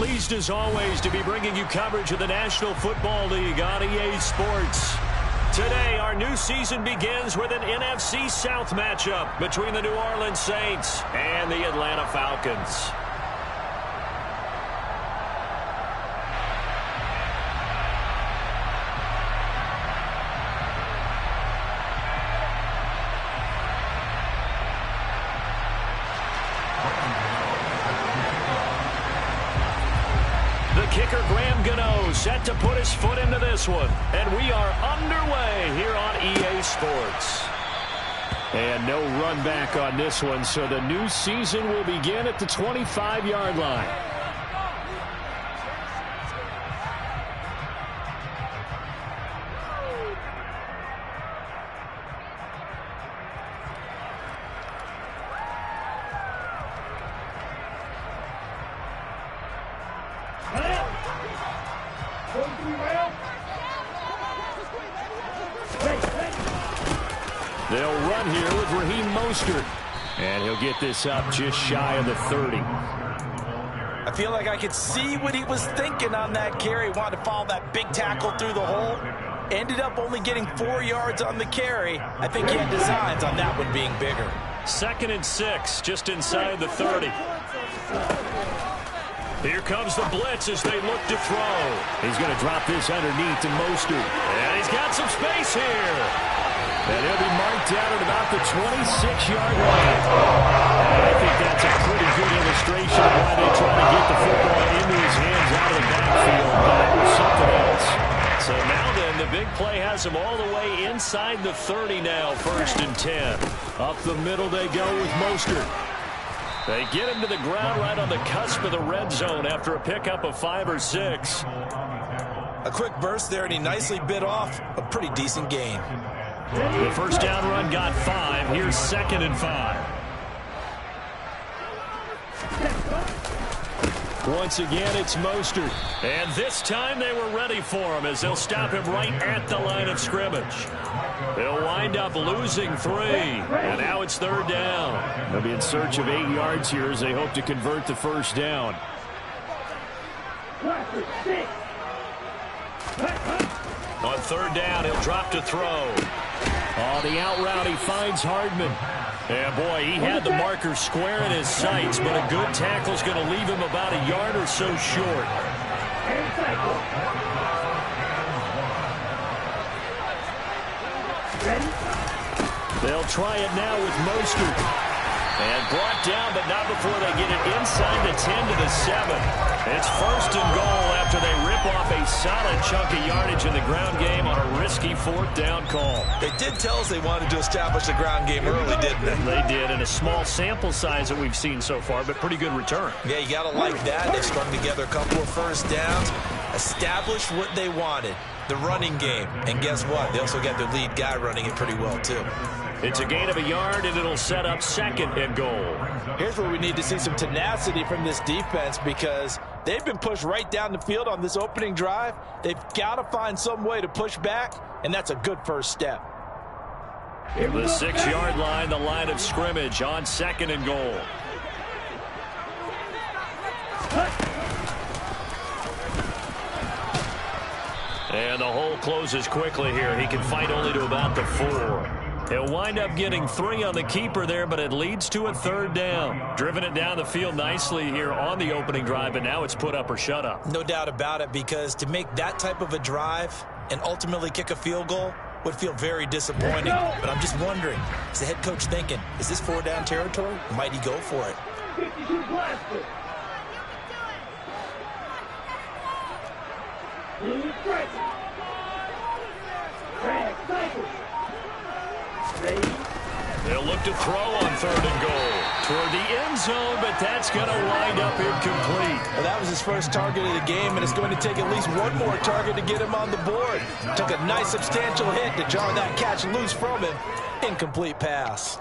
pleased as always to be bringing you coverage of the National Football League on EA Sports. Today, our new season begins with an NFC South matchup between the New Orleans Saints and the Atlanta Falcons. Set to put his foot into this one. And we are underway here on EA Sports. And no run back on this one, so the new season will begin at the 25-yard line. They'll run here with Raheem Mostert. And he'll get this up just shy of the 30. I feel like I could see what he was thinking on that carry. Wanted to follow that big tackle through the hole. Ended up only getting 4 yards on the carry. I think he had designs on that one being bigger. 2nd and 6, just inside the 30. Here comes the blitz as they look to throw. He's going to drop this underneath to Mostert. And he's got some space here. And he'll be marked down at about the 26-yard line. And I think that's a pretty good illustration of why they try to get the football into his hands out of the backfield. But it was something else. So now then, the big play has him all the way inside the 30 now, 1st and 10. Up the middle they go with Mostert. They get him to the ground right on the cusp of the red zone after a pickup of 5 or 6. A quick burst there, and he nicely bit off a pretty decent gain. The first down run got 5. Here's 2nd and 5. Once again, it's Mostert. And this time they were ready for him as they'll stop him right at the line of scrimmage. They'll wind up losing 3. And now it's 3rd down. They'll be in search of 8 yards here as they hope to convert the first down. On 3rd down, he'll drop to throw. On the out route, he finds Hardman. And boy, he had the marker square in his sights, but a good tackle's going to leave him about a yard or so short. They'll try it now with Mostert. And brought down, but not before they get it inside the 10 to the 7. It's 1st and goal after they rip off a solid chunk of yardage in the ground game on a risky 4th down call. They did tell us they wanted to establish the ground game early, didn't they? They did, and a small sample size that we've seen so far, but pretty good return. Yeah, you got to like that. They've strung together a couple of first downs, established what they wanted, the running game. And guess what? They also got their lead guy running it pretty well, too. It's a gain of a yard, and it'll set up 2nd and goal. Here's where we need to see some tenacity from this defense because they've been pushed right down the field on this opening drive. They've got to find some way to push back, and that's a good first step. The 6-yard line, the line of scrimmage on 2nd and goal. And the hole closes quickly here. He can fight only to about the 4. He'll wind up getting 3 on the keeper there, but it leads to a 3rd down. Driven it down the field nicely here on the opening drive, and now it's put up or shut up. No doubt about it, because to make that type of a drive and ultimately kick a field goal would feel very disappointing. But I'm just wondering, is the head coach thinking, is this 4-down territory? Might he go for it? They'll look to throw on 3rd and goal toward the end zone, but that's going to wind up incomplete. Well, that was his first target of the game, and it's going to take at least one more target to get him on the board. Took a nice substantial hit to jar that catch loose from him. Incomplete pass.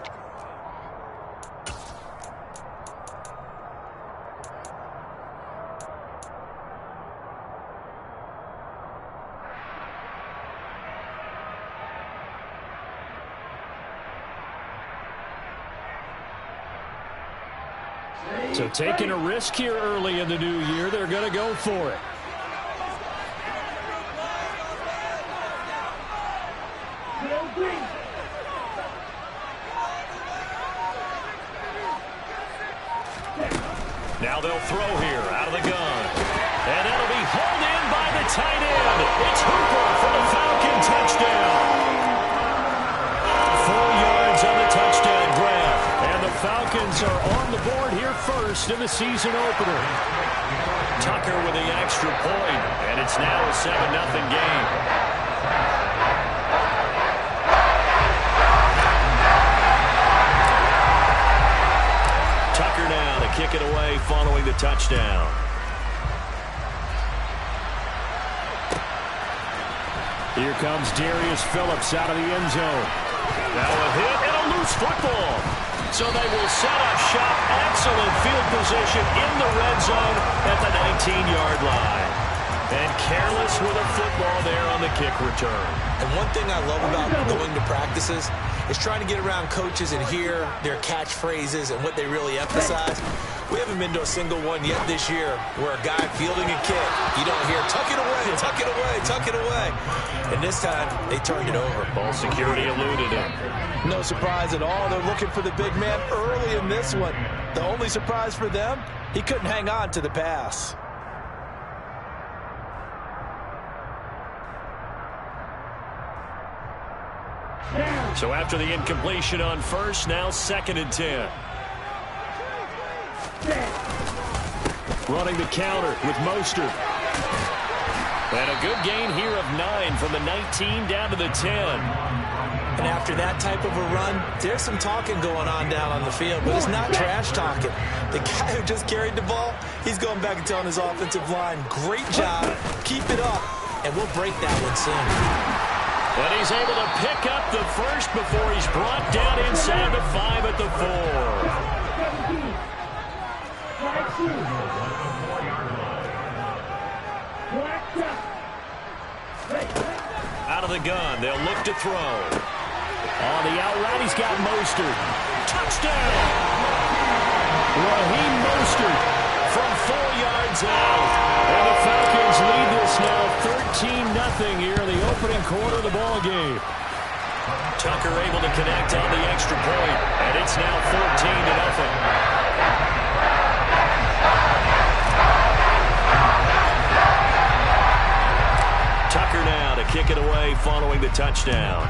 So taking a risk here early in the new year, they're going to go for it. Now they'll throw here out of the gun. And that'll be hauled in by the tight end. It's Hooper for the Falcon touchdown. 4 yards on the touchdown grab. And the Falcons are on the board here first in the season opener. Tucker with the extra point. And it's now a 7-0 game. Tucker now to kick it away following the touchdown. Here comes Darius Phillips out of the end zone. Now a hit and a loose football. So they will set up shop. Excellent field position in the red zone at the 19-yard line. And careless with a football there on the kick return. And one thing I love about going to practices is trying to get around coaches and hear their catchphrases and what they really emphasize. We haven't been to a single one yet this year where a guy fielding a kick, you don't hear, tuck it away, tuck it away, tuck it away. And this time, they turned it over. Ball security eluded him. No surprise at all. They're looking for the big man early in this one. The only surprise for them, he couldn't hang on to the pass. So after the incompletion on first, now 2nd and 10. Running the counter with Mostert. And a good gain here of 9 from the 19 down to the 10. And after that type of a run, there's some talking going on down on the field, but it's not trash talking. The guy who just carried the ball, he's going back and telling his offensive line, great job, keep it up, and we'll break that one soon. But he's able to pick up the first before he's brought down inside the 5 at the 4. Out of the gun, they'll look to throw. On the out route, he's got Mostert. Touchdown! Raheem Mostert from 4 yards out. And the Falcons lead this now 13-0 here in the opening quarter of the ball game. Tucker able to connect on the extra point, and it's now 14-0. Tucker now to kick it away following the touchdown.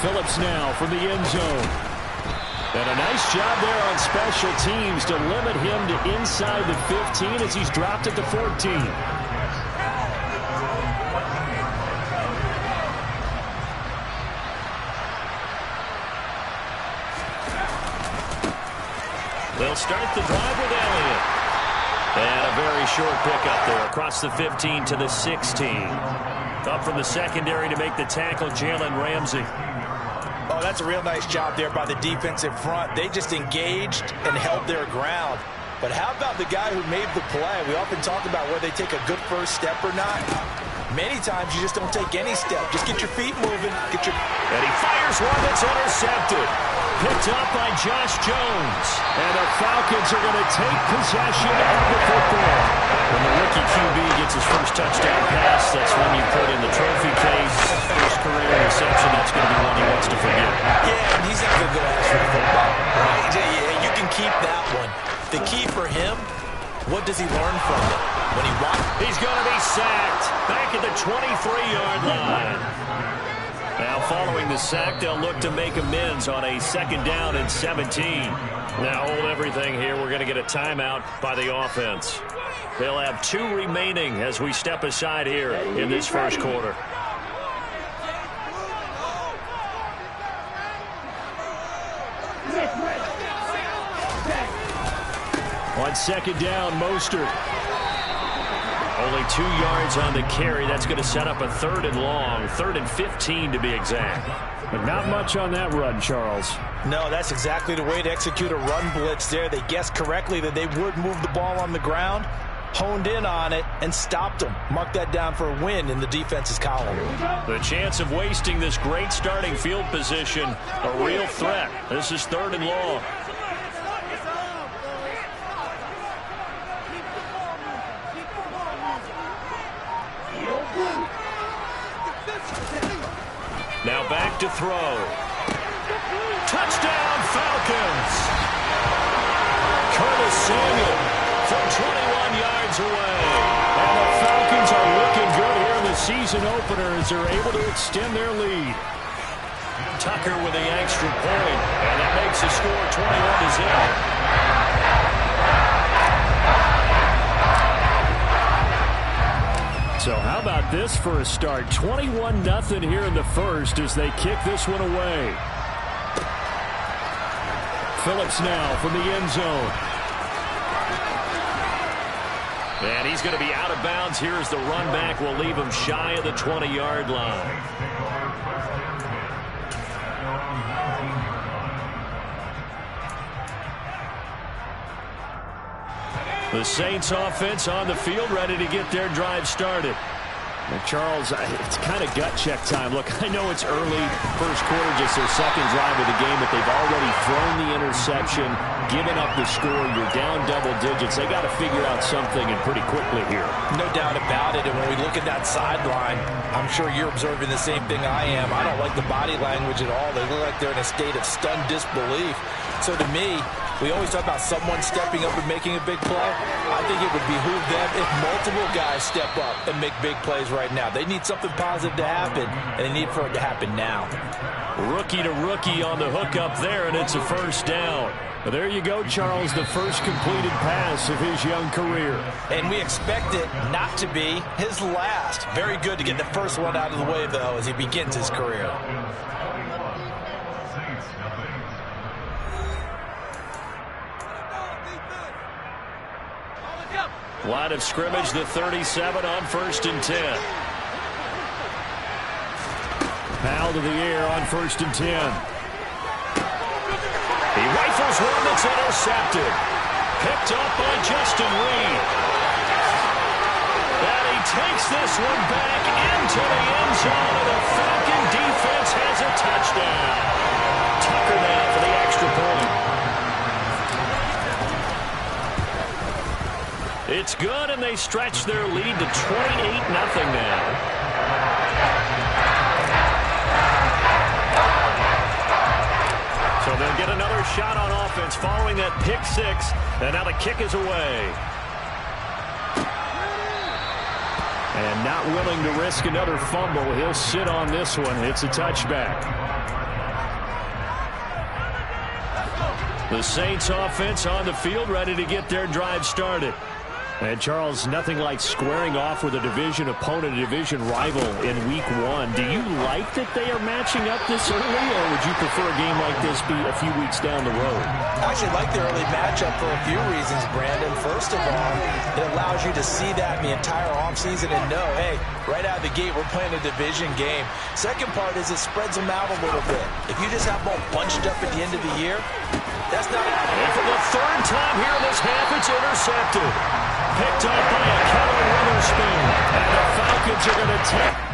Phillips now from the end zone. And a nice job there on special teams to limit him to inside the 15 as he's dropped at the 14. They'll start the drive with Elliott. And a very short pickup there across the 15 to the 16. Up from the secondary to make the tackle, Jalen Ramsey. Oh, that's a real nice job there by the defensive front. They just engaged and held their ground. But how about the guy who made the play? We often talk about whether they take a good first step or not. Many times you just don't take any step. Just get your feet moving. And he fires one that's intercepted. Picked up by Josh Jones. And the Falcons are going to take possession of the football. When the rookie QB gets his first touchdown pass, that's when you put in the trophy case. First career reception, that's going to be one he wants to forget. Yeah, and he's not going to go after the football. Right? Yeah, you can keep that one. The key for him, what does he learn from it? When he walks, he's going to be sacked back at the 23-yard line. Now following the sack, they'll look to make amends on a 2nd down and 17. Now hold everything here. We're going to get a timeout by the offense. They'll have 2 remaining as we step aside here in this first quarter. On 2nd down, Mostert. Only 2 yards on the carry. That's going to set up a 3rd and long. 3rd and 15 to be exact. But not much on that run, Charles. No, that's exactly the way to execute a run blitz there. They guessed correctly that they would move the ball on the ground. honed in on it and stopped them. Mark that down for a win in the defense's column. The chance of wasting this great starting field position, a real threat. This is 3rd and long. Now back to throw. Touchdown, Falcons! Curtis Samuel from 21 yards away. And the Falcons are looking good here in the season opener as they're able to extend their lead. Tucker with the extra point, and that makes the score 21-0. So how about this for a start? 21-0 here in the first as they kick this one away. Phillips now from the end zone. And he's going to be out of bounds here as the run back will leave him shy of the 20-yard line. The Saints offense on the field ready to get their drive started. Now, Charles, it's kind of gut check time. Look, I know it's early, first quarter, just their second drive of the game, but they've already thrown the interception, given up the score. You're down double digits. They got to figure out something, and pretty quickly here. No doubt about it. And when we look at that sideline, I'm sure you're observing the same thing I am. I don't like the body language at all. They look like they're in a state of stunned disbelief. So to me, we always talk about someone stepping up and making a big play. I think it would behoove them if multiple guys step up and make big plays right now. They need something positive to happen, and they need for it to happen now. Rookie to rookie on the hook up there, and it's a first down. Well, there you go, Charles, the first completed pass of his young career. And we expect it not to be his last. Very good to get the first one out of the way, though, as he begins his career. Line of scrimmage, the 37 on 1st and 10. Powell to the air on 1st and 10. He rifles one that's intercepted. Picked up by Justin Reed. And he takes this one back into the end zone, and the Falcon defense has a touchdown. Tucker now for the extra point. It's good, and they stretch their lead to 28-0 now. So they'll get another shot on offense following that pick six, and now the kick is away. And not willing to risk another fumble, he'll sit on this one. It's a touchback. The Saints offense on the field ready to get their drive started. And, Charles, nothing like squaring off with a division opponent, a division rival in Week 1. Do you like that they are matching up this early, or would you prefer a game like this be a few weeks down the road? I actually like the early matchup for a few reasons, Brandon. First of all, it allows you to see that in the entire offseason and know, hey, right out of the gate, we're playing a division game. Second part is it spreads them out a little bit. If you just have them all bunched up at the end of the year, that's not it. And for the third time here in this half, it's intercepted. Picked up by a Kellen Witherspoon. And the Falcons are going to take